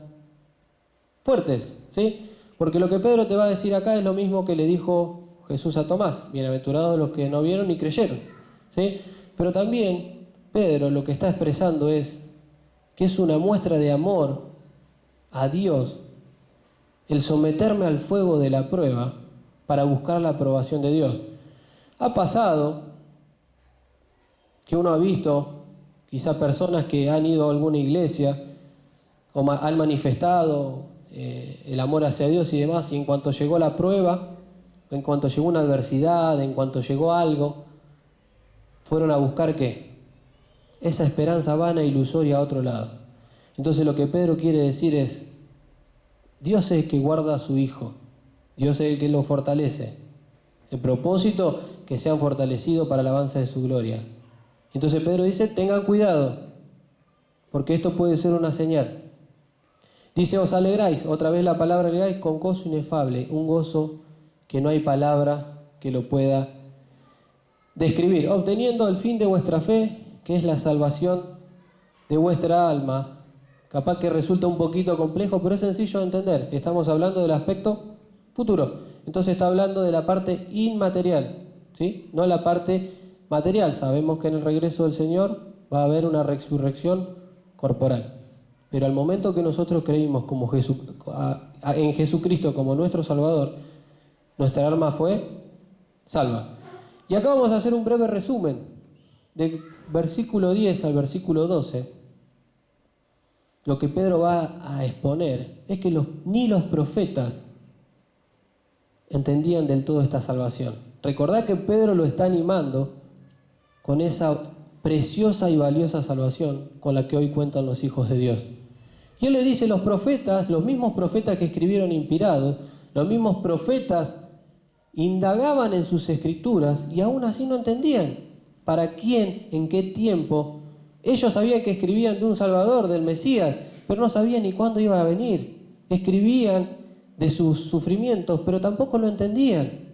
fuertes, ¿sí? Porque lo que Pedro te va a decir acá es lo mismo que le dijo Jesús a Tomás, bienaventurados los que no vieron ni creyeron, ¿sí? Pero también Pedro lo que está expresando es que es una muestra de amor a Dios el someterme al fuego de la prueba para buscar la aprobación de Dios. Ha pasado que uno ha visto quizá personas que han ido a alguna iglesia o han manifestado el amor hacia Dios y demás, y en cuanto llegó la prueba, en cuanto llegó una adversidad, en cuanto llegó algo, fueron a buscar ¿qué? Esa esperanza vana e ilusoria a otro lado. Entonces lo que Pedro quiere decir es, Dios es el que guarda a su Hijo, Dios es el que lo fortalece. El propósito, que sean fortalecidos para el avance de su gloria. Entonces Pedro dice, tengan cuidado, porque esto puede ser una señal. Dice, os alegráis, otra vez la palabra alegráis, con gozo inefable, un gozo que no hay palabra que lo pueda describir, obteniendo el fin de vuestra fe, que es la salvación de vuestra alma. Capaz que resulta un poquito complejo, pero es sencillo de entender. Estamos hablando del aspecto futuro. Entonces está hablando de la parte inmaterial, ¿sí? No la parte material. Sabemos que en el regreso del Señor va a haber una resurrección corporal. Pero al momento que nosotros creímos como en Jesucristo como nuestro Salvador, nuestra alma fue salva. Y acá vamos a hacer un breve resumen del versículo 10 al versículo 12. Lo que Pedro va a exponer es que ni los profetas entendían del todo esta salvación. Recordad que Pedro lo está animando con esa preciosa y valiosa salvación con la que hoy cuentan los hijos de Dios. Y él le dice, los profetas, los mismos profetas que escribieron inspirados, los mismos profetas indagaban en sus escrituras y aún así no entendían para quién, en qué tiempo. Ellos sabían que escribían de un Salvador, del Mesías, pero no sabían ni cuándo iba a venir. Escribían de sus sufrimientos, pero tampoco lo entendían.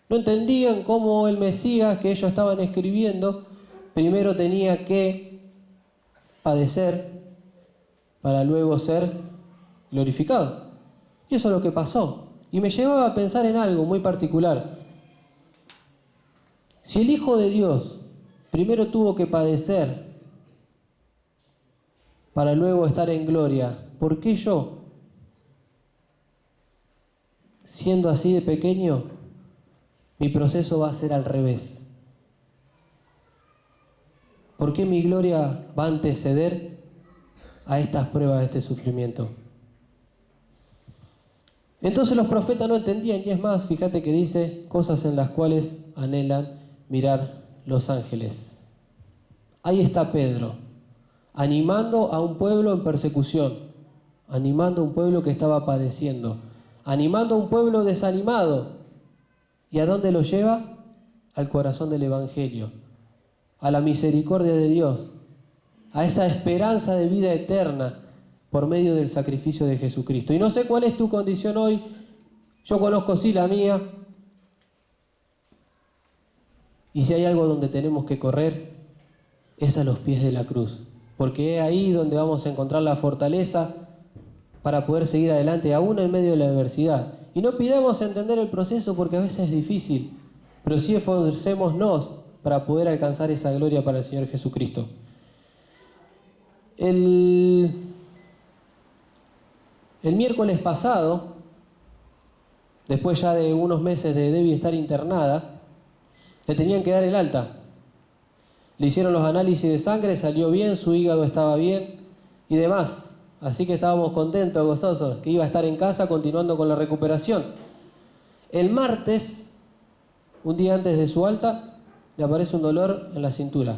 No entendían cómo el Mesías que ellos estaban escribiendo primero tenía que padecer para luego ser glorificado. Y eso es lo que pasó. Y me llevaba a pensar en algo muy particular. Si el Hijo de Dios primero tuvo que padecer para luego estar en gloria, ¿por qué yo, siendo así de pequeño, mi proceso va a ser al revés? ¿Por qué mi gloria va a anteceder a estas pruebas, a este sufrimiento? Entonces los profetas no entendían, y es más, fíjate que dice cosas en las cuales anhelan mirar los ángeles. Ahí está Pedro, animando a un pueblo en persecución, animando a un pueblo que estaba padeciendo, animando a un pueblo desanimado. ¿Y a dónde lo lleva? Al corazón del Evangelio, a la misericordia de Dios, a esa esperanza de vida eterna por medio del sacrificio de Jesucristo. Y no sé cuál es tu condición hoy, yo conozco sí la mía, y si hay algo donde tenemos que correr, es a los pies de la cruz, porque es ahí donde vamos a encontrar la fortaleza para poder seguir adelante, aún en medio de la adversidad. Y no pidamos entender el proceso porque a veces es difícil, pero sí esforcémonos para poder alcanzar esa gloria para el Señor Jesucristo. El miércoles pasado, después ya de unos meses de Debbie estar internada, le tenían que dar el alta. Le hicieron los análisis de sangre, salió bien, su hígado estaba bien y demás. Así que estábamos contentos, gozosos, que iba a estar en casa continuando con la recuperación. El martes, un día antes de su alta, le aparece un dolor en la cintura.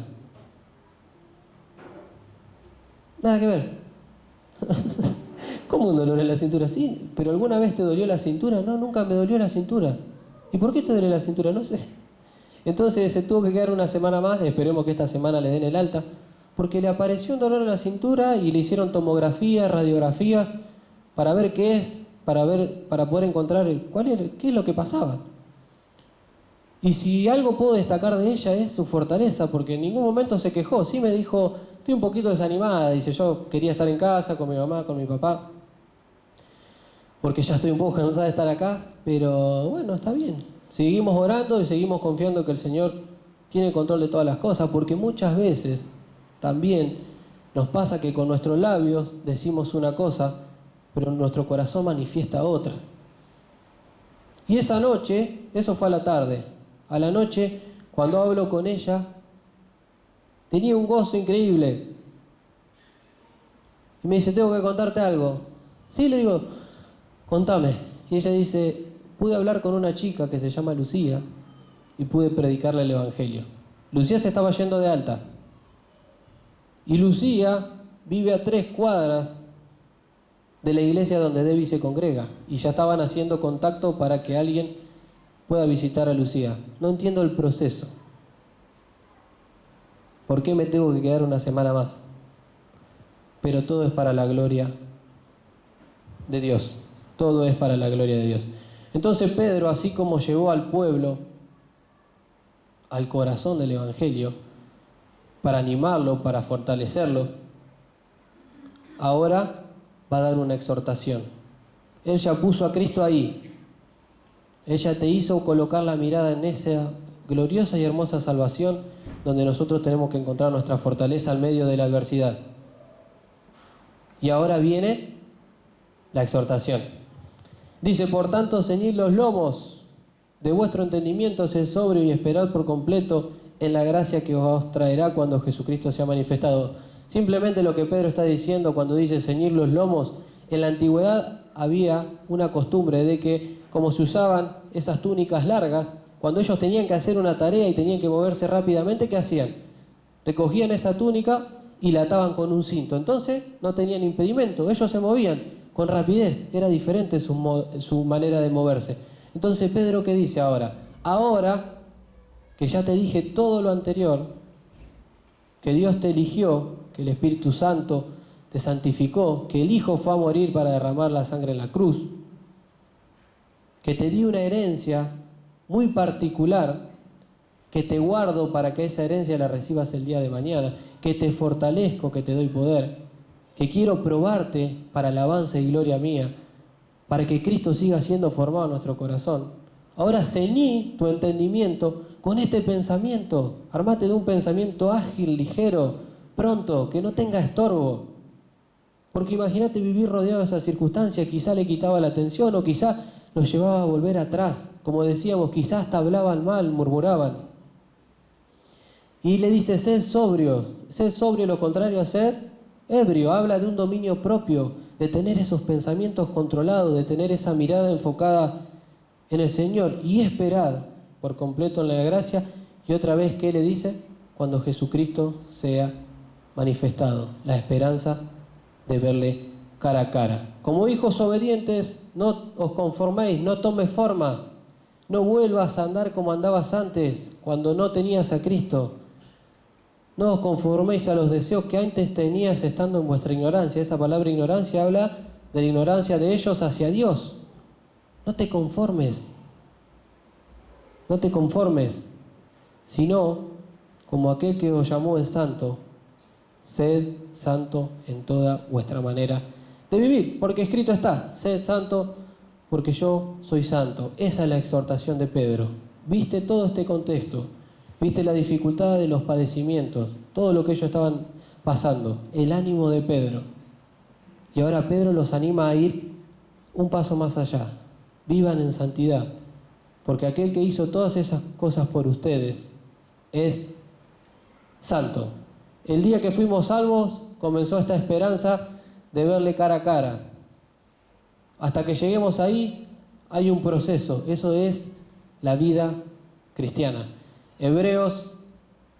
Nada que ver. ¿Cómo un dolor en la cintura? Sí, pero ¿alguna vez te dolió la cintura? No, nunca me dolió la cintura. ¿Y por qué te duele la cintura? No sé. Entonces se tuvo que quedar una semana más, esperemos que esta semana le den el alta, porque le apareció un dolor en la cintura y le hicieron tomografías, radiografías, para ver qué es, para poder encontrar qué es lo que pasaba. Y si algo puedo destacar de ella es su fortaleza, porque en ningún momento se quejó. Sí me dijo, estoy un poquito desanimada, dice, yo quería estar en casa con mi mamá, con mi papá, porque ya estoy un poco cansada de estar acá, pero bueno, está bien. Seguimos orando y seguimos confiando que el Señor tiene control de todas las cosas, porque muchas veces también nos pasa que con nuestros labios decimos una cosa, pero nuestro corazón manifiesta otra. Y esa noche, eso fue a la tarde, a la noche, cuando hablo con ella, tenía un gozo increíble. Y me dice, tengo que contarte algo. Sí, le digo, contame. Y ella dice, pude hablar con una chica que se llama Lucía y pude predicarle el Evangelio. Lucía se estaba yendo de alta. Y Lucía vive a 3 cuadras de la iglesia donde Debbie se congrega. Y ya estaban haciendo contacto para que alguien pueda visitar a Lucía. No entiendo el proceso. ¿Por qué me tengo que quedar una semana más? Pero todo es para la gloria de Dios. Todo es para la gloria de Dios. Entonces Pedro, así como llevó al pueblo al corazón del Evangelio, para animarlo, para fortalecerlo, ahora va a dar una exhortación. Él ya puso a Cristo ahí. Ella te hizo colocar la mirada en esa gloriosa y hermosa salvación donde nosotros tenemos que encontrar nuestra fortaleza al medio de la adversidad. Y ahora viene la exhortación. Dice, por tanto, ceñid los lomos de vuestro entendimiento, sed sobrio y esperad por completo en la gracia que os traerá cuando Jesucristo sea manifestado. Simplemente lo que Pedro está diciendo cuando dice ceñir los lomos, en la antigüedad había una costumbre de que, como se usaban esas túnicas largas, cuando ellos tenían que hacer una tarea y tenían que moverse rápidamente, ¿qué hacían? Recogían esa túnica y la ataban con un cinto. Entonces no tenían impedimento, ellos se movían con rapidez, era diferente su manera de moverse. Entonces Pedro, ¿qué dice ahora? Ahora que ya te dije todo lo anterior, que Dios te eligió, que el Espíritu Santo te santificó, que el Hijo fue a morir para derramar la sangre en la cruz, que te di una herencia muy particular, que te guardo para que esa herencia la recibas el día de mañana, que te fortalezco, que te doy poder, que quiero probarte para alabanza y gloria mía, para que Cristo siga siendo formado en nuestro corazón. Ahora ceñí tu entendimiento con este pensamiento. Armate de un pensamiento ágil, ligero, pronto, que no tenga estorbo. Porque imagínate vivir rodeado de esas circunstancias, quizá le quitaba la atención o quizá los llevaba a volver atrás. Como decíamos, quizás hasta hablaban mal, murmuraban. Y le dice, sed sobrio, lo contrario a ser ebrio. Habla de un dominio propio, de tener esos pensamientos controlados, de tener esa mirada enfocada en el Señor y esperad por completo en la gracia. Y otra vez, ¿qué le dice? Cuando Jesucristo sea manifestado, la esperanza de verle cara a cara. Como hijos obedientes, no os conforméis, no tomes forma, no vuelvas a andar como andabas antes, cuando no tenías a Cristo. No os conforméis a los deseos que antes tenías estando en vuestra ignorancia. Esa palabra ignorancia habla de la ignorancia de ellos hacia Dios. No te conformes, sino como aquel que os llamó es santo, sed santo en toda vuestra manera de vivir, porque escrito está, sed santo porque yo soy santo. Esa es la exhortación de Pedro. ¿Viste todo este contexto? ¿Viste la dificultad de los padecimientos? Todo lo que ellos estaban pasando, el ánimo de Pedro. Y ahora Pedro los anima a ir un paso más allá. Vivan en santidad, porque aquel que hizo todas esas cosas por ustedes es santo. El día que fuimos salvos comenzó esta esperanza de verle cara a cara. Hasta que lleguemos ahí hay un proceso, eso es la vida cristiana. Hebreos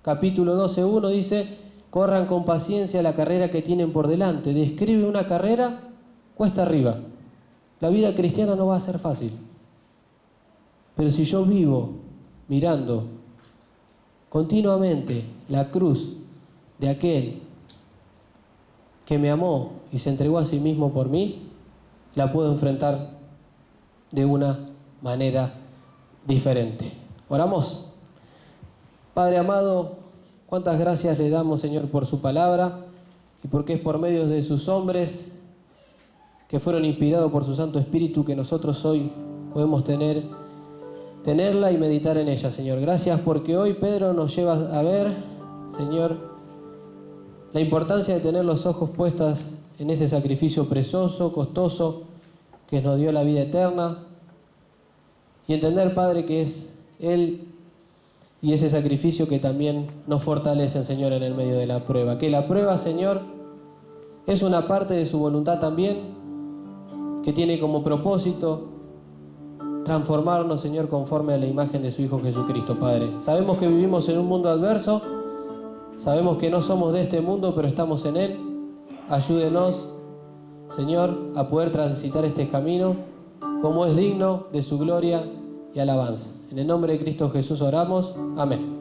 capítulo 12:1 dice, corran con paciencia la carrera que tienen por delante. Describe una carrera cuesta arriba. La vida cristiana no va a ser fácil. Pero si yo vivo mirando continuamente la cruz de aquel que me amó y se entregó a sí mismo por mí, la puedo enfrentar de una manera diferente. Oramos. Padre amado, cuántas gracias le damos, Señor, por su palabra y porque es por medio de sus hombres que fueron inspirados por su Santo Espíritu que nosotros hoy podemos tener tenerla y meditar en ella, Señor. Gracias porque hoy Pedro nos lleva a ver, Señor, la importancia de tener los ojos puestos en ese sacrificio precioso, costoso, que nos dio la vida eterna, y entender, Padre, que es Él y ese sacrificio que también nos fortalece, Señor, en el medio de la prueba. Que la prueba, Señor, es una parte de su voluntad también, que tiene como propósito transformarnos, Señor, conforme a la imagen de su Hijo Jesucristo, Padre. Sabemos que vivimos en un mundo adverso, sabemos que no somos de este mundo, pero estamos en Él. Ayúdenos, Señor, a poder transitar este camino como es digno de su gloria y alabanza. En el nombre de Cristo Jesús oramos. Amén.